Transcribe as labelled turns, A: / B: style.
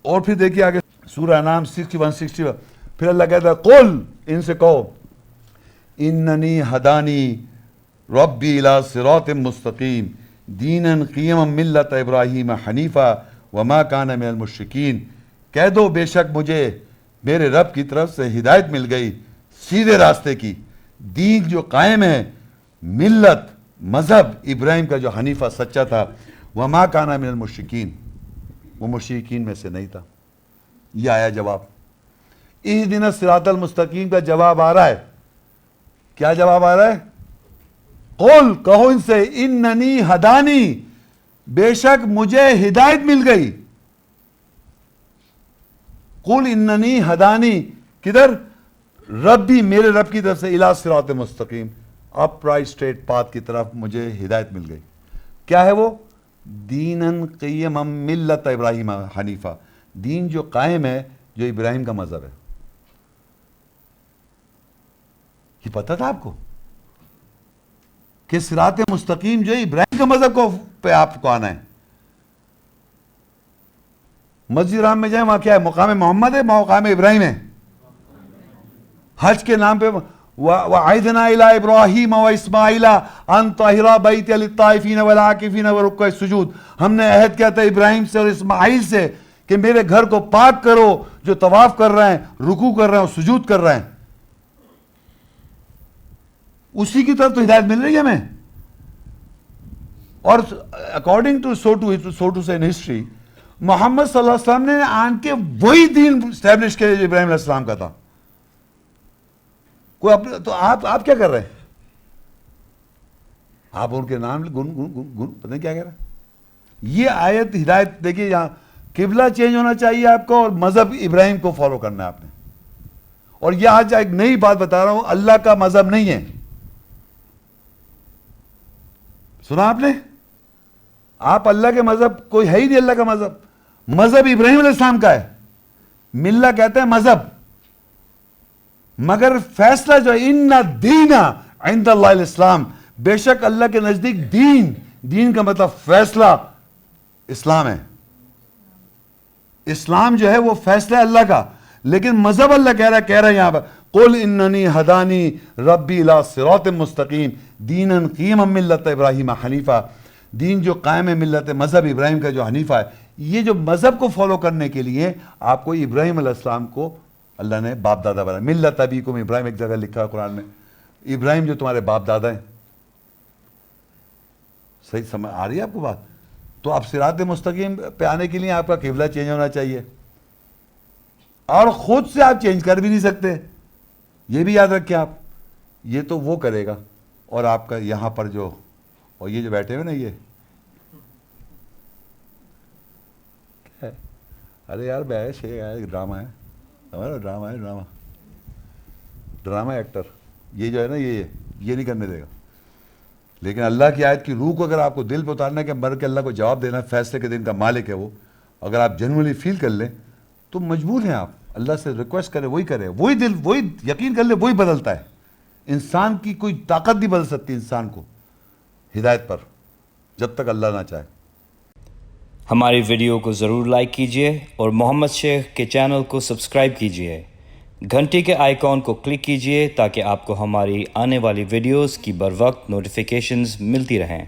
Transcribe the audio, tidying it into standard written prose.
A: اور پھر دیکھیے آگے سورہ انعام 61 پھر اللہ کہتا ہے قل، ان سے کہو اننی ہدانی ربی الی صراط مستقیم دینا قیما ملت ابراہیم حنیفا وما کان من المشرکین، کہہ دو بے شک مجھے میرے رب کی طرف سے ہدایت مل گئی سیدھے راستے کی، دین جو قائم ہے، ملت مذہب ابراہیم کا جو حنیفہ سچا تھا، وما کان من المشرکین، وہ مشرکین میں سے نہیں تھا۔ یہ آیا جواب، اہدنا الصراط المستقیم کا جواب آ رہا ہے۔ کیا جواب آ رہا ہے؟ قل، کہو ان سے اننی ہدانی، بے شک مجھے ہدایت مل گئی۔ قل اننی ہدانی، کدھر؟ ربی، میرے رب کی طرف سے، الی صراط مستقیم، اپ رائٹ اسٹریٹ پاتھ کی طرف مجھے ہدایت مل گئی۔ کیا ہے وہ؟ دینن قیما ملت ابراہیم حنیفہ، دین جو قائم ہے، جو ابراہیم کا مذہب ہے۔ یہ پتہ تھا آپ کو کہ صراط مستقیم جو ہے ابراہیم کا مذہب کو پہ آپ کو آنا ہے؟ مسجد حرام میں جائیں، وہاں کیا ہے؟ مقام محمد ہے، مقام ابراہیم ہے۔ حج کے نام پہ وَعِدْنَا إِلَىٰ إِبْرَاهِيمَ وَإِسْمَاعِيلَ أَن طَهِرَ بَيْتِيَ لِلطَّائِفِينَ وَالْعَاكِفِينَ وَرُكَّعِ السُّجُودِ، ہم نے عہد کیا تھا ابراہیم سے اور اسماعیل سے کہ میرے گھر کو پاک کرو، جو طواف کر رہے ہیں، رکوع کر رہے ہیں اور سجود کر رہے ہیں۔ اسی کی طرف تو ہدایت مل رہی ہے ہمیں۔ اور اکارڈنگ ٹو سو ٹو سے ان ہسٹری، محمد صلی اللہ علیہ وسلم نے آن کے وہی دین اسٹیبلش کیا جو ابراہیم علیہ السلام کا تھا۔ کوئی تو آپ کیا کر رہے ہیں؟ آپ ان کے نام پتہ نہیں کیا کہہ رہے ہیں۔ یہ آیت ہدایت دیکھیے، یہاں قبلہ چینج ہونا چاہیے آپ کو اور مذہب ابراہیم کو فالو کرنا ہے آپ نے۔ اور یہ آج ایک نئی بات بتا رہا ہوں، اللہ کا مذہب نہیں ہے۔ سنا آپ نے؟ آپ اللہ کے مذہب کوئی ہے ہی نہیں، اللہ کا مذہب مذہب ابراہیم علیہ السلام کا ہے۔ ملہ کہتے ہیں مذہب، مگر فیصلہ جو ہے ان الدین عند اللہ الاسلام، بے شک اللہ کے نزدیک دین کا مطلب فیصلہ اسلام ہے۔ اسلام جو ہے وہ فیصلہ ہے اللہ کا، لیکن مذہب اللہ کہہ رہا ہے یہاں پر قل اننی ہدانی ربی الی صراط مستقیم دینا قیما ملت ابراہیم حنیفہ، دین جو قائم ہے، ملت مذہب ابراہیم کا جو حنیفہ ہے۔ یہ جو مذہب کو فالو کرنے کے لیے آپ کو ابراہیم علیہ السلام کو اللہ نے باپ دادا بنایا۔ ملت ابیکم ابراہیم، ایک جگہ لکھا ہے قرآن میں، ابراہیم جو تمہارے باپ دادا ہیں۔ صحیح سمجھ آ رہی ہے آپ کو بات؟ تو اب صراط مستقیم پہ آنے کے لیے آپ کا قبلہ چینج ہونا چاہیے، اور خود سے آپ چینج کر بھی نہیں سکتے، یہ بھی یاد رکھیں آپ۔ یہ تو وہ کرے گا، اور آپ کا یہاں پر جو، اور یہ جو بیٹھے ہوئے نا، یہ ارے یار بیش ہے، ڈرامہ ہے ہمارا، ڈرامہ ایکٹر، یہ جو ہے نا، یہ نہیں کرنے دے گا۔ لیکن اللہ کی آیت کی روح کو اگر آپ کو دل پہ اتارنا ہے کہ مر کے اللہ کو جواب دینا، فیصلے کے دن کا مالک ہے وہ، اگر آپ جنرلی فیل کر لیں تو مجبور ہیں آپ اللہ سے ریکویسٹ کریں، وہی کریں، وہی دل، وہی یقین کر لیں، وہی بدلتا ہے۔ انسان کی کوئی طاقت نہیں بدل سکتی انسان کو ہدایت پر، جب تک اللہ نہ چاہے۔
B: ہماری ویڈیو کو ضرور لائک کیجیے اور محمد شیخ کے چینل کو سبسکرائب کیجیے۔ گھنٹی کے آئیکن کو کلک کیجیے تاکہ آپ کو ہماری آنے والی ویڈیوز کی بروقت نوٹیفیکیشنز ملتی رہیں۔